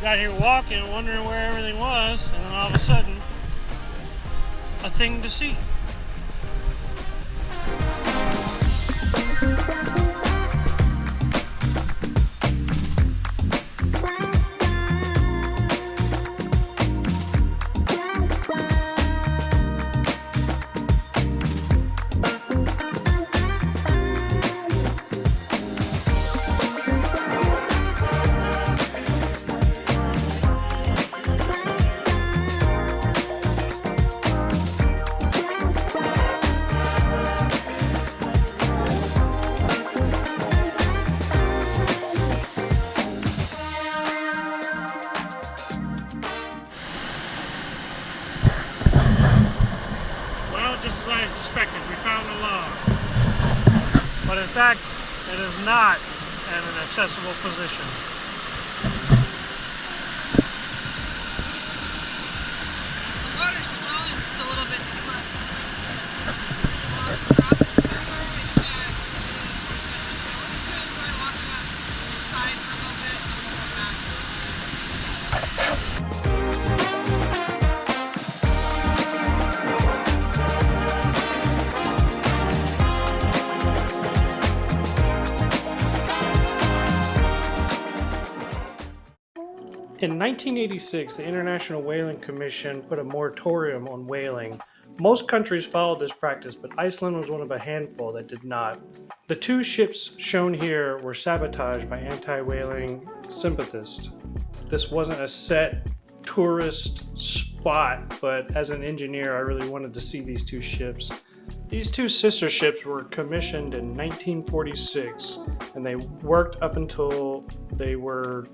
got here walking, wondering where everything was, and then all of a sudden, a thing to see. Just as I suspected, we found a log. But in fact, it is not at an accessible position. The water's flowing just a little bit too much. Can you walk across it further? It's we're just going to enjoy walking up inside for a little bit and then we'll go back. In 1986, the International Whaling Commission put a moratorium on whaling. Most countries followed this practice, but Iceland was one of a handful that did not. The two ships shown here were sabotaged by anti-whaling sympathists. This wasn't a set tourist spot, but as an engineer, I really wanted to see these two ships. These two sister ships were commissioned in 1946, and they worked up until they were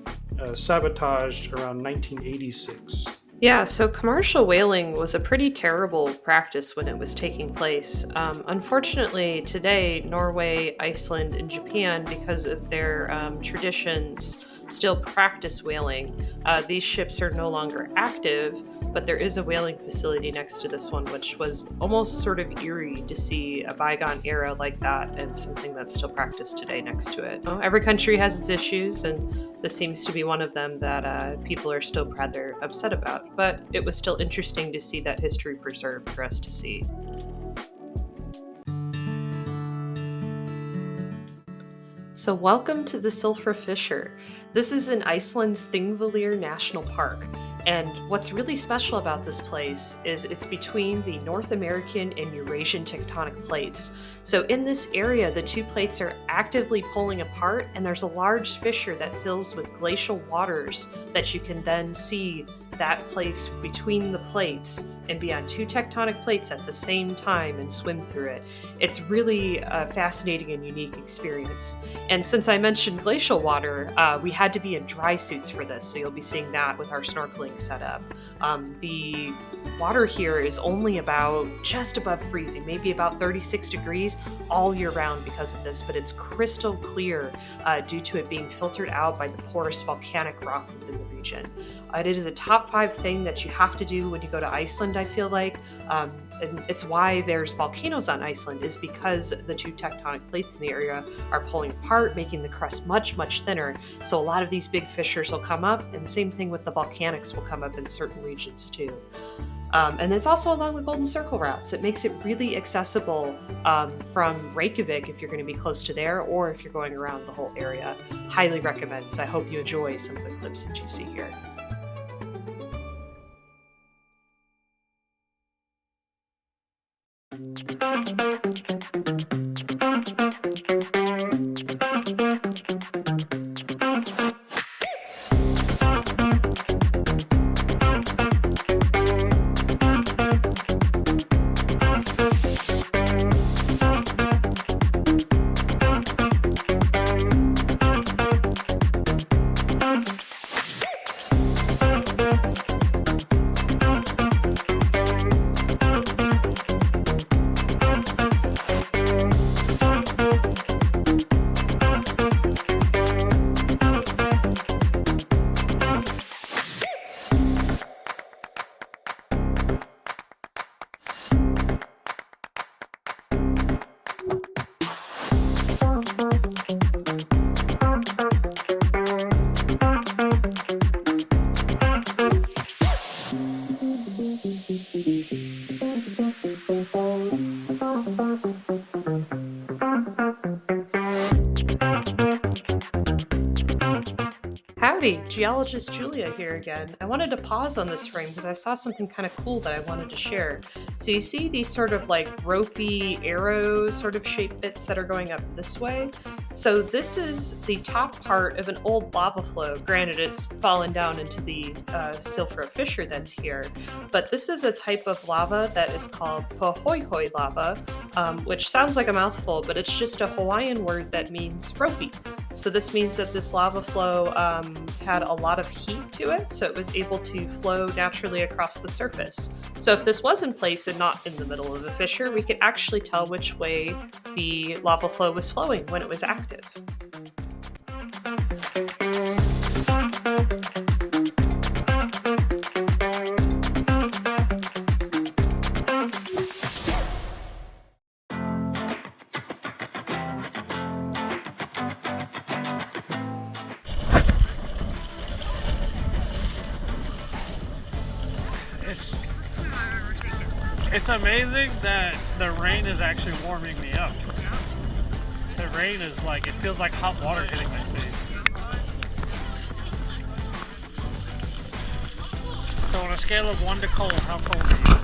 sabotaged around 1986. Yeah, so commercial whaling was a pretty terrible practice when it was taking place. Unfortunately, today, Norway, Iceland, and Japan, because of their traditions, still practice whaling. These ships are no longer active, but there is a whaling facility next to this one, which was almost sort of eerie to see a bygone era like that and something that's still practiced today next to it. Every country has its issues, and this seems to be one of them that people are still rather upset about, but it was still interesting to see that history preserved for us to see. So welcome to the Silfra Fissure. This is in Iceland's Thingvellir National Park. And what's really special about this place is it's between the North American and Eurasian tectonic plates. So in this area, the two plates are actively pulling apart, and there's a large fissure that fills with glacial waters that you can then see that place between the plates and be on two tectonic plates at the same time and swim through it. It's really a fascinating and unique experience. And since I mentioned glacial water, we had to be in dry suits for this, so you'll be seeing that with our snorkeling setup. The water here is only about just above freezing, maybe about 36 degrees all year round because of this, but it's crystal clear due to it being filtered out by the porous volcanic rock within the region. It is a top 5 thing that you have to do when you go to Iceland, I feel like. And it's why there's volcanoes on Iceland, is because the two tectonic plates in the area are pulling apart, making the crust much, much thinner. So a lot of these big fissures will come up, and same thing with the volcanics will come up in certain regions too. And it's also along the Golden Circle route, so it makes it really accessible from Reykjavik if you're going to be close to there, or if you're going around the whole area. Highly recommend, so I hope you enjoy some of the clips that you see here. geologist Julia here again. I wanted to pause on this frame because I saw something kind of cool that I wanted to share. So you see these sort of like ropey arrow sort of shaped bits that are going up this way? So this is the top part of an old lava flow. Granted, it's fallen down into the Silfra Fissure that's here, but this is a type of lava that is called Pohoihoi lava, which sounds like a mouthful, but it's just a Hawaiian word that means ropey. So this means that this lava flow had a lot of heat to it, so it was able to flow naturally across the surface. So if this was in place and not in the middle of a fissure, we could actually tell which way the lava flow was flowing when it was active. It's amazing that the rain is actually warming me up. The rain is like, it feels like hot water hitting my face. So on a scale of 1 to cold, how cold are you?